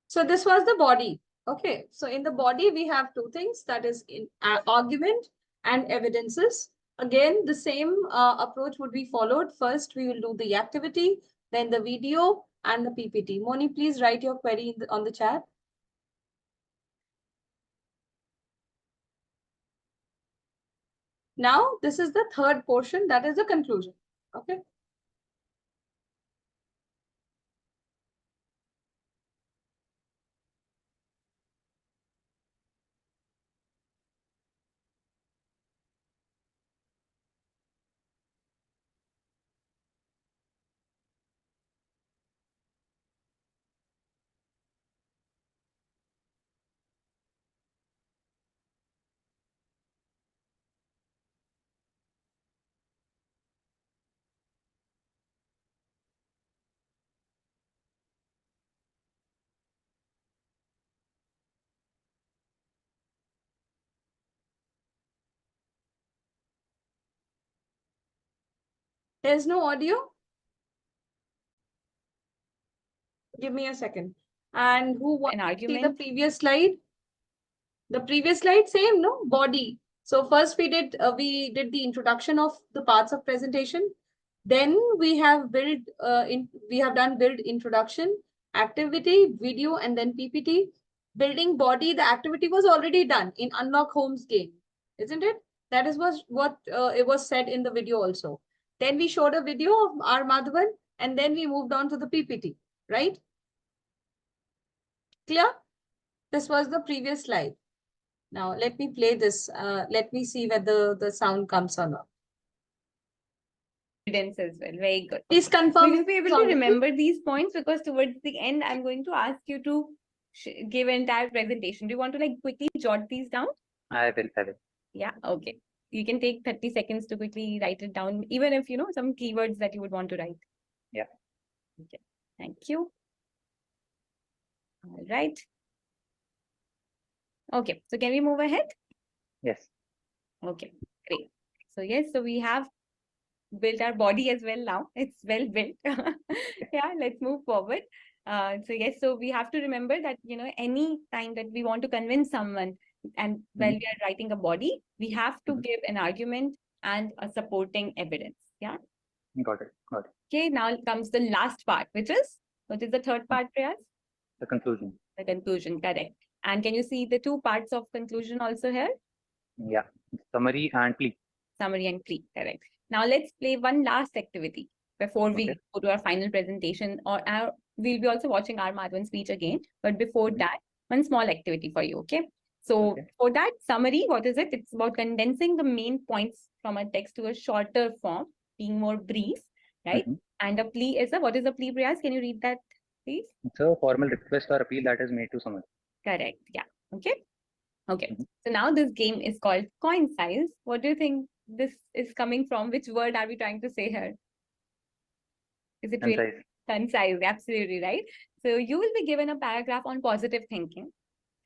So this was the body. Okay. So in the body, we have two things, that is in argument and evidences. Again, the same approach would be followed. First, we will do the activity, then the video and the PPT. Moni, please write your query on the chat. Now, this is the third portion, that is the conclusion. Okay. There's no audio. Give me a second. And who wants to see the previous slide? The previous slide, same, no? Body. So first we did the introduction of the parts of presentation. Then we have done build introduction, activity, video, and then PPT. Building body, the activity was already done in Unlock Homes game, isn't it? That is what it was said in the video also. Then we showed a video of R. Madhavan, and then we moved on to the PPT, right? Clear? This was the previous slide. Now, let me play this. Let me see whether the sound comes or not. Evidence as well. Very good. Please confirm. Will you be able to remember these points? Because towards the end, I'm going to ask you to give an entire presentation. Do you want to quickly jot these down? I will. Yeah, okay. You can take 30 seconds to quickly write it down, even if you know some keywords that you would want to write. Yeah. Okay. Thank you. All right. Okay, so can we move ahead? Yes. Okay, great. So yes, so we have built our body as well now. It's well built. Yeah, let's move forward. So yes, so we have to remember that, you know, any time that we want to convince someone and while we are writing a body, we have to give an argument and a supporting evidence. Yeah. Got it. Got it. Okay, now comes the last part, which is, what is the third part, Priyas? The conclusion. The conclusion, correct. And can you see the two parts of conclusion also here? Yeah. Summary and plea. Summary and plea, correct. Now let's play one last activity before we go to our final presentation, or we'll be also watching our Madhavan's speech again. But before that, one small activity for you, okay? So for that summary, what is it? It's about condensing the main points from a text to a shorter form, being more brief, right? And a plea is what is a plea, Priyas? Can you read that, please? It's a formal request or appeal that is made to someone. Correct. Yeah. Okay. Okay. So now this game is called coin size. What do you think this is coming from? Which word are we trying to say here? Is it really concise? Absolutely right. So you will be given a paragraph on positive thinking,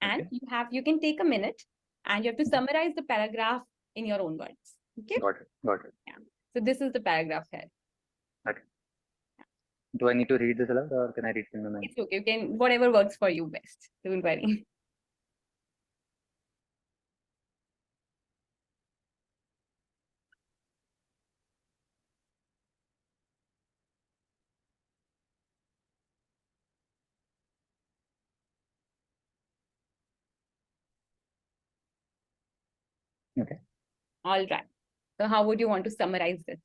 and you can take a minute and you have to summarize the paragraph in your own words. Okay. Got it. Got it. Yeah. So this is the paragraph here. Okay. Do I need to read this aloud or can I read it in my mind? It's okay. You can, whatever works for you best. Don't worry. Okay. All right. So how would you want to summarize this?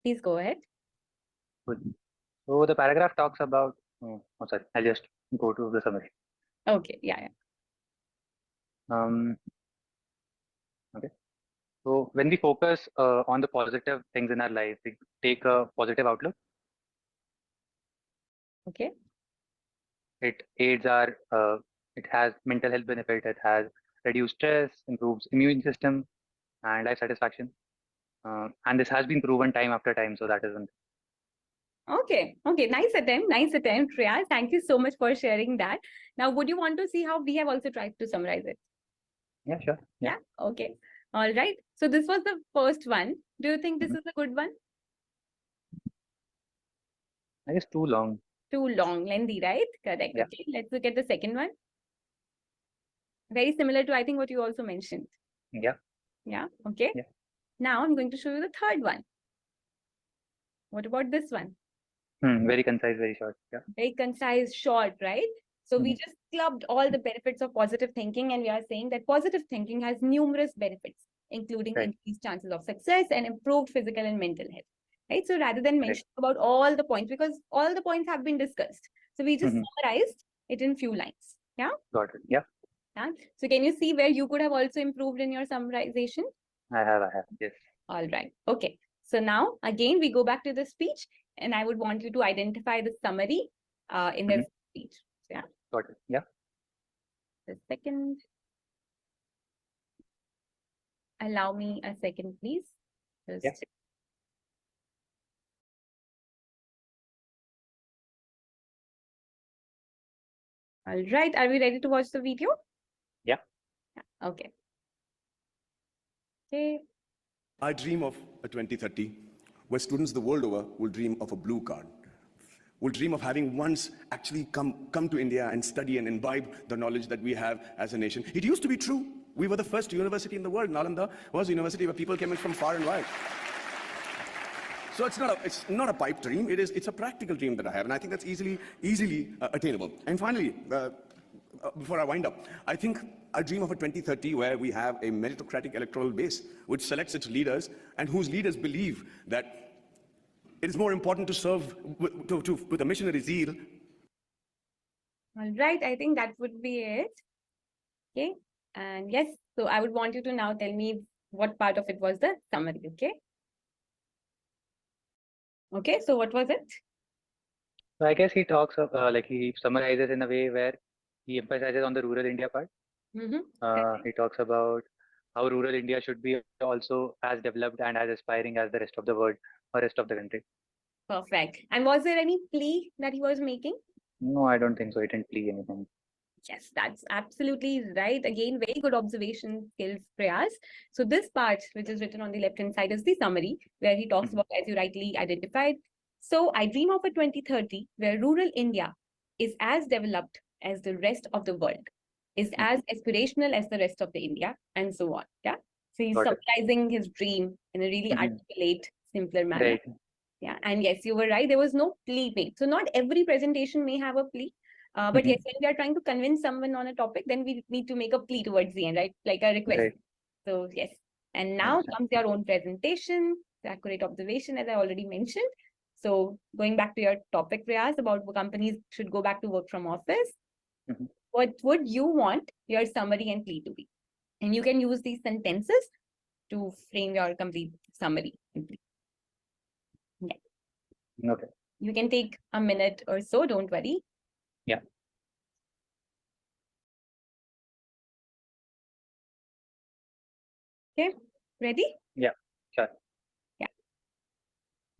Please go ahead. Good. So the paragraph talks about, sorry, I'll just go to the summary. Okay. Yeah. Okay. So when we focus on the positive things in our life, we take a positive outlook. Okay. It aids our, it has mental health benefit. It has reduced stress, improves immune system, and life satisfaction. And this has been proven time after time. So that is one. Okay. Okay. Nice attempt, Riyaz. Thank you so much for sharing that. Now, would you want to see how we have also tried to summarize it? Yeah, sure. Yeah. Okay. All right. So this was the first one. Do you think this is a good one? I guess too long. Too long, lengthy, right? Correct. Yeah. Okay, let's look at the second one. Very similar to, I think, what you also mentioned. Yeah. Yeah. Okay. Yeah. Now I'm going to show you the third one. What about this one? Very concise, very short. Yeah. Very concise, short, right? So we Mhm. just clubbed all the benefits of positive thinking, and we are saying that positive thinking has numerous benefits, including Right. increased chances of success and improved physical and mental health. Right. So rather than Right. mentioning about all the points, because all the points have been discussed, so we just Mhm. summarized it in few lines. Yeah. Got it. Yeah. Yeah. So can you see where you could have also improved in your summarization? I have. Yes. All right. Okay. So now again, we go back to the speech, and I would want you to identify the summary in the speech. So, yeah. Got it. Yeah. A second. Allow me a second, please. Just... Yeah. All right. Are we ready to watch the video? Yeah. Okay. Okay. I dream of a 2030 where students the world over will dream of a blue card, will dream of having once actually come to India and study and imbibe the knowledge that we have as a nation. It used to be true. We were the first university in the world. Nalanda was a university where people came in from far and wide. So it's not a pipe dream. It's a practical dream that I have, and I think that's easily attainable. And finally, before I wind up, I think I dream of a 2030 where we have a meritocratic electoral base which selects its leaders and whose leaders believe that it is more important to serve with a missionary zeal. All right. I think that would be it. Okay. And yes, so I would want you to now tell me what part of it was the summary. Okay. Okay. So what was it? So I guess he talks of like he summarizes in a way where he emphasizes on the rural India part. He talks about how rural India should be also as developed and as aspiring as the rest of the world or rest of the country. Perfect. And was there any plea that he was making? No, I don't think so. He didn't plea anything. Yes, that's absolutely right. Again, very good observation skills, Prayas. So this part, which is written on the left-hand side, is the summary, where he talks about, as you rightly identified. So I dream of a 2030 where rural India is as developed as the rest of the world, is as aspirational as the rest of the India, and so on. Yeah. So he's summarizing his dream in a really articulate, simpler manner. Right. Yeah. And yes, you were right. There was no plea made. So not every presentation may have a plea. But yes, when we are trying to convince someone on a topic, then we need to make a plea towards the end, right? Like a request. Right. So yes. And now comes your own presentation, the accurate observation, as I already mentioned. So going back to your topic, Prayas, about companies should go back to work from office. What would you want your summary and plea to be? And you can use these sentences to frame your complete summary. Yeah. Okay. You can take a minute or so, don't worry. Yeah. Okay, ready? Yeah, sure. Yeah.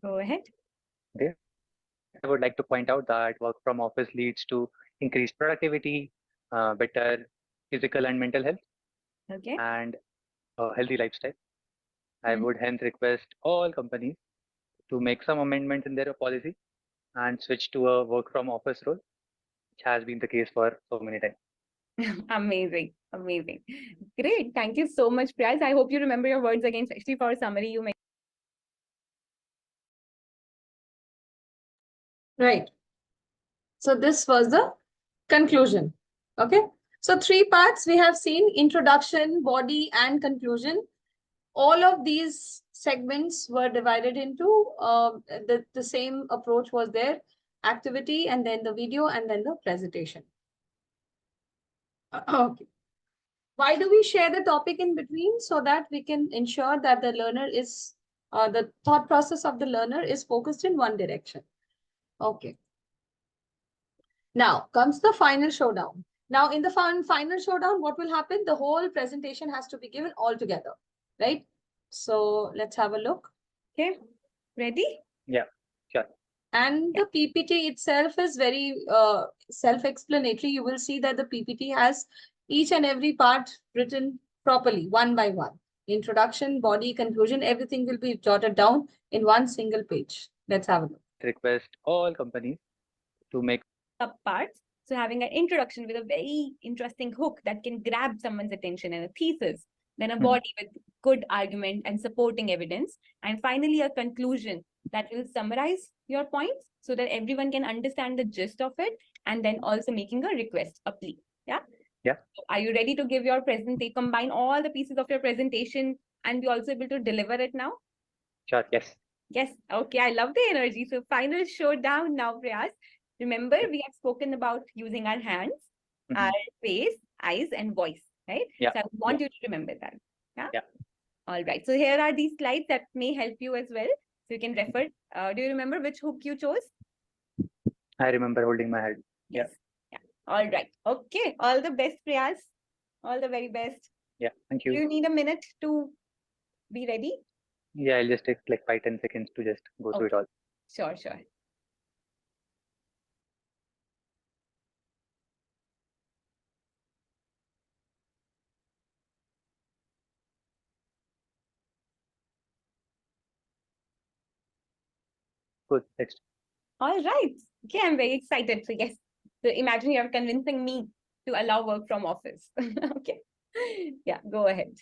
Go ahead. Okay. I would like to point out that work from office leads to increased productivity, better physical and mental health, Okay. and a healthy lifestyle. I would hence request all companies to make some amendments in their policy and switch to a work from office role, which has been the case for so many times. Amazing. Amazing. Great. Thank you so much, Priyas. I hope you remember your words again, especially for a summary you made. Right. So this was the conclusion. Okay. So 3 parts we have seen: introduction, body, and conclusion. All of these segments were divided into the same approach was there: activity, and then the video, and then the presentation. Okay. Why do we share the topic in between? So that we can ensure that the learner is, the thought process of the learner is focused in one direction. Okay. Now comes the final showdown. Now in the final showdown, what will happen? The whole presentation has to be given all together, right? So let's have a look. Okay. Ready? Yeah, sure. And the PPT itself is very self-explanatory. You will see that the PPT has each and every part written properly, one by one. introduction, body, conclusion, everything will be jotted down in one single page. Let's have a look. Request all companies to make subparts. So having an introduction with a very interesting hook that can grab someone's attention, and a thesis, then a body with good argument and supporting evidence, and finally a conclusion that will summarize your points so that everyone can understand the gist of it, and then also making a request, a plea. Yeah. Yeah. So are you ready to give your presentation, combine all the pieces of your presentation and be also able to deliver it now? Sure, yes. Yes. Okay. I love the energy. So final showdown now, Prayas. Remember, we have spoken about using our hands, our face, eyes, and voice, right? Yeah. So I want you to remember that. Yeah. Yeah. All right. So here are these slides that may help you as well. So you can refer. Do you remember which hook you chose? I remember holding my head. Yes. Yeah. All right. Okay. All the best, Prayas. All the very best. Yeah. Thank Do you. you need a minute to be ready? Yeah, I'll just take like 5-10 seconds to just go through it all. Sure, sure. Good. Next. All right. Okay, I'm very excited. So yes, so imagine you're convincing me to allow work from office. Okay. Yeah, go ahead.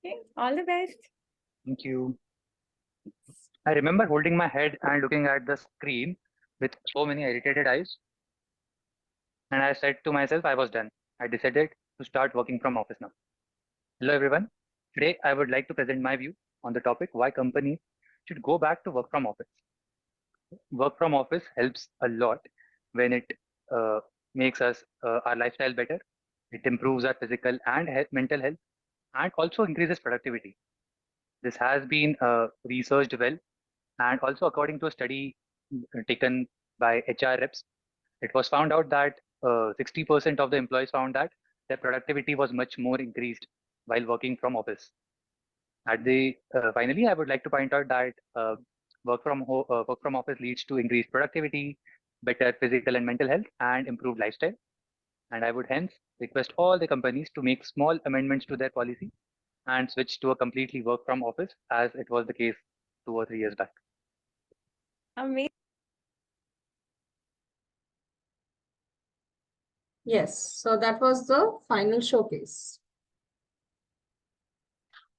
Okay, all the best. Thank you. I remember holding my head and looking at the screen with so many irritated eyes. And I said to myself, I was done. I decided to start working from office now. Hello, everyone. Today, I would like to present my view on the topic why companies should go back to work from office. Work from office helps a lot when it makes us our lifestyle better. It improves our physical and mental health, and also increases productivity. This has been researched well, and also according to a study taken by HR reps, it was found out that 60% of the employees found that their productivity was much more increased while working from office. At the finally, I would like to point out that work from office leads to increased productivity, better physical and mental health, and improved lifestyle. And I would hence request all the companies to make small amendments to their policy and switch to a completely work from office, as it was the case 2 or 3 years back. Amazing. Yes, so that was the final showcase.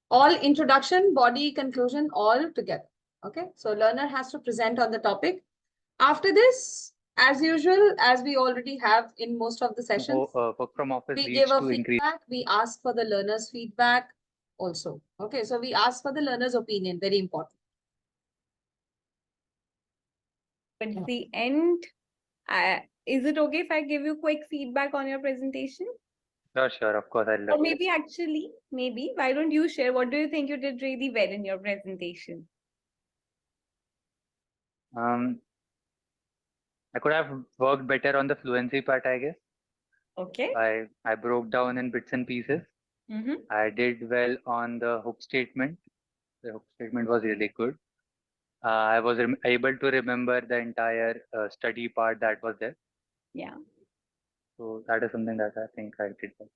All introduction, body, conclusion, all together. Okay, so learner has to present on the topic. After this, as usual, as we already have in most of the sessions, Work from office we leads give a to increase. feedback. We ask for the learner's feedback also. Okay, so we ask for the learner's opinion, very important. At the end, is it okay if I give you quick feedback on your presentation? Sure, of course, I'll love Or maybe actually, maybe, why don't you share? What do you think you did really well in your presentation? I could have worked better on the fluency part, I guess. Okay. I broke down in bits and pieces. I did well on the hook statement. The hook statement was really good. I was able to remember the entire study part that was there. Yeah. So that is something that I think I did well.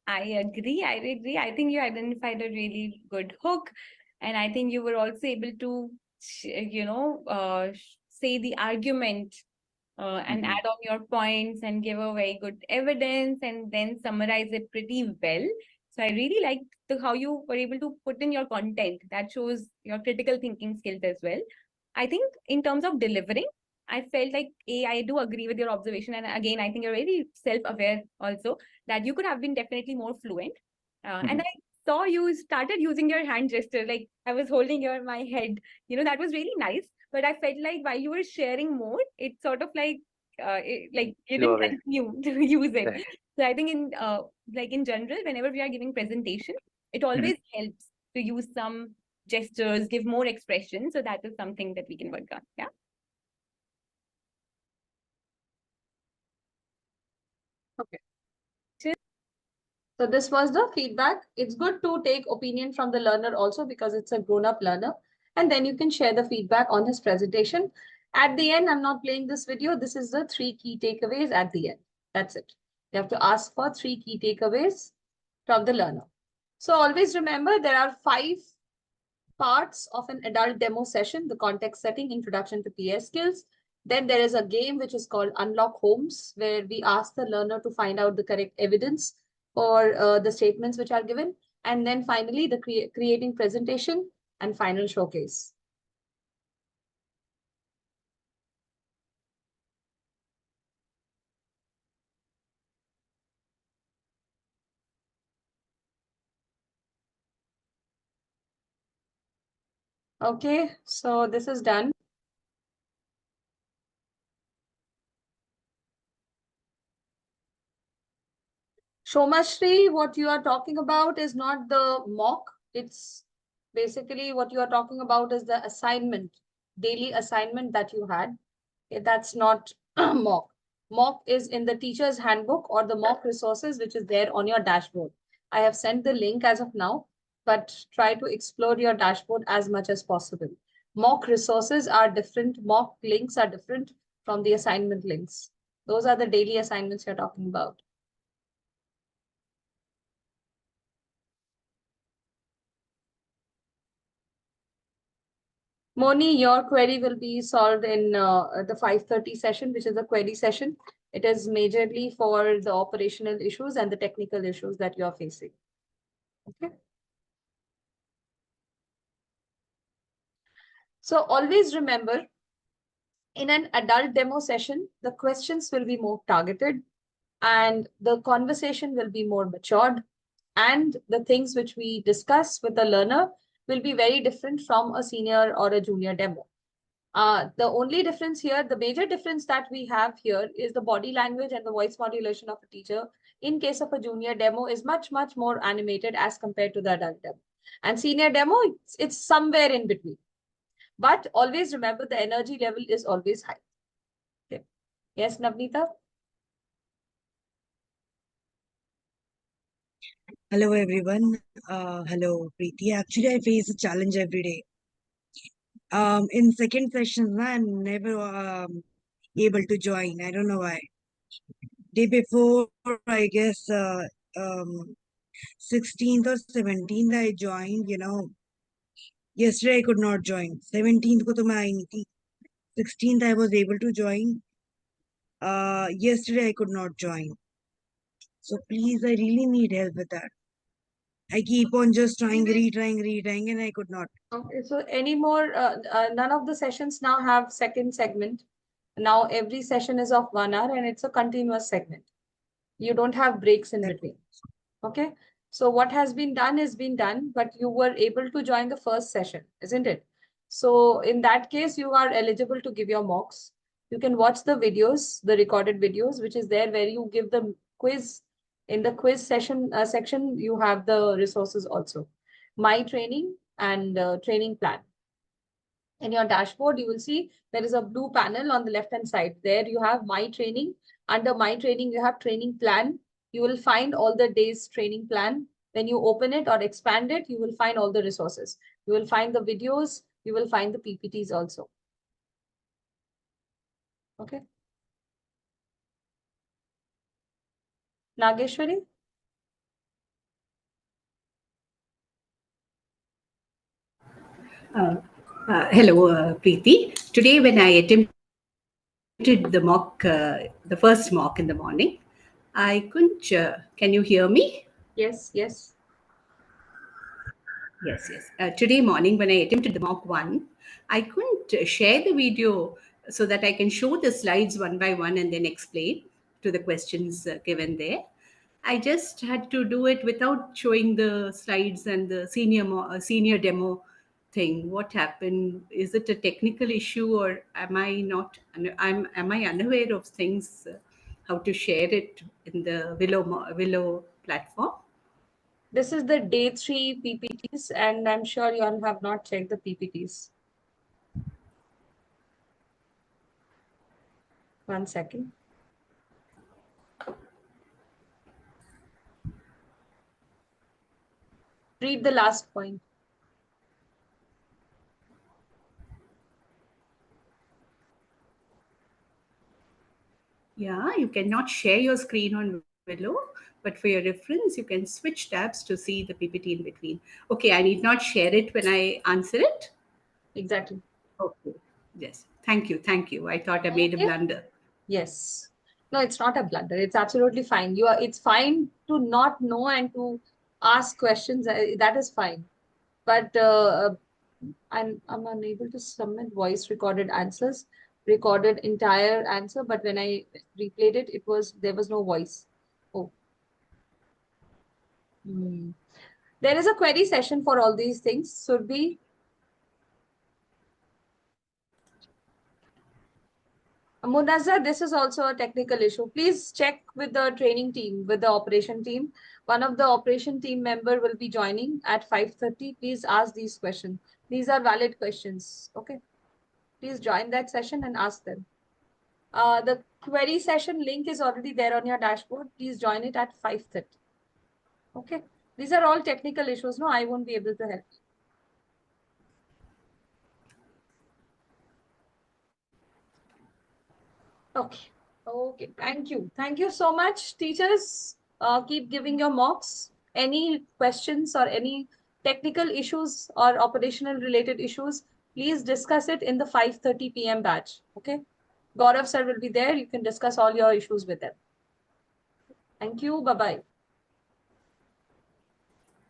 I agree. I agree. I think you identified a really good hook, and I think you were also able to, say the argument and add on your points and give a very good evidence and then summarize it pretty well. So I really liked how you were able to put in your content. That shows your critical thinking skills as well. I think in terms of delivering, I felt like I do agree with your observation. And again, I think you're very self-aware also that you could have been definitely more fluent. And I saw you started using your hand gesture, like I was holding my head. That was really nice. But I felt like while you were sharing more, it's sort of like you didn't continue to use it. Right. So I think in general, whenever we are giving presentation, it always helps to use some gestures, give more expression. So that is something that we can work on. Yeah. Okay. So this was the feedback. It's good to take opinion from the learner also because it's a grown-up learner. And then you can share the feedback on his presentation. At the end, I'm not playing this video. This is the 3 key takeaways at the end. That's it. You have to ask for 3 key takeaways from the learner. So always remember there are 5 parts of an adult demo session: the context setting, introduction to PS skills. Then there is a game which is called Unlock Homes, where we ask the learner to find out the correct evidence for the statements which are given. And then finally, the creating presentation and final showcase. Okay, so this is done. Shomashri, what you are talking about is not the mock. It's basically what you are talking about is the assignment, daily assignment that you had. Okay, that's not mock. Mock is in the teacher's handbook or the mock resources, which is there on your dashboard. I have sent the link as of now, but try to explore your dashboard as much as possible. Mock resources are different. Mock links are different from the assignment links. Those are the daily assignments you're talking about. Moni, your query will be solved in the 5:30 session, which is a query session. It is majorly for the operational issues and the technical issues that you are facing. Okay. So always remember, in an adult demo session, the questions will be more targeted and the conversation will be more matured, and the things which we discuss with the learner will be very different from a senior or a junior demo. The only difference here, the major difference that we have here is the body language and the voice modulation of a teacher. In case of a junior demo is much, much more animated as compared to the adult demo. And senior demo, it's somewhere in between. But always remember the energy level is always high. Okay. Yes, Navneeta? Hello everyone. Hello Preeti. Actually, I face a challenge every day. In second session, I'm never able to join. I don't know why. Day before, I guess, 16th or 17th, I joined. Yesterday I could not join. 17th ko to main aayi nahi thi. 16th I was able to join. Yesterday I could not join. So please, I really need help with that. I keep on just retrying, and I could not. Okay, so any more, none of the sessions now have second segment. Now every session is of 1 hour and it's a continuous segment. You don't have breaks in between. Okay. So what has been done is been done, but you were able to join the first session, isn't it? So in that case, you are eligible to give your mocks. You can watch the videos, the recorded videos, which is there where you give the quiz. In the quiz session section, you have the resources also. My training and training plan. In your dashboard, you will see there is a blue panel on the left-hand side. There you have my training. Under my training, you have training plan. You will find all the days training plan. When you open it or expand it, you will find all the resources. You will find the videos. You will find the PPTs also. Okay. Nageshwari? Hello, Preeti. Today, when I attempted the mock, the first mock in the morning, I couldn't. Can you hear me? Yes, yes. Yes, yes. Today morning, when I attempted the mock one, I couldn't share the video so that I can show the slides one by one and then explain to the questions given there. I just had to do it without showing the slides and the senior demo thing. What happened? Is it a technical issue, or am I not? Am I unaware of things? How to share it in the Willow platform? This is the day 3 PPTs, and I'm sure you all have not checked the PPTs. 1 second. Read the last point. Yeah, you cannot share your screen on Willow, but for your reference, you can switch tabs to see the PPT in between. Okay, I need not share it when I answer it. Exactly. Okay. Yes. Thank you. Thank you. I thought I made a Okay. blunder. Yes. No, it's not a blunder. It's absolutely fine. It's fine to not know and to ask questions. That is fine. But I'm unable to submit voice recorded answers, recorded entire answer. But when I replayed it, there was no voice. Oh. Hmm. There is a query session for all these things. Should be. Munazza, this is also a technical issue. Please check with the training team, with the operation team. One of the operation team member will be joining at 5:30. Please ask these questions. These are valid questions. Okay. Please join that session and ask them. The query session link is already there on your dashboard. Please join it at 5:30. Okay. These are all technical issues. No, I won't be able to help you. Okay. Okay. Thank you. Thank you so much, teachers. Keep giving your mocks. Any questions or any technical issues or operational related issues, please discuss it in the 5:30 p.m. batch. Okay. Gaurav sir will be there. You can discuss all your issues with them. Thank you. Bye-bye.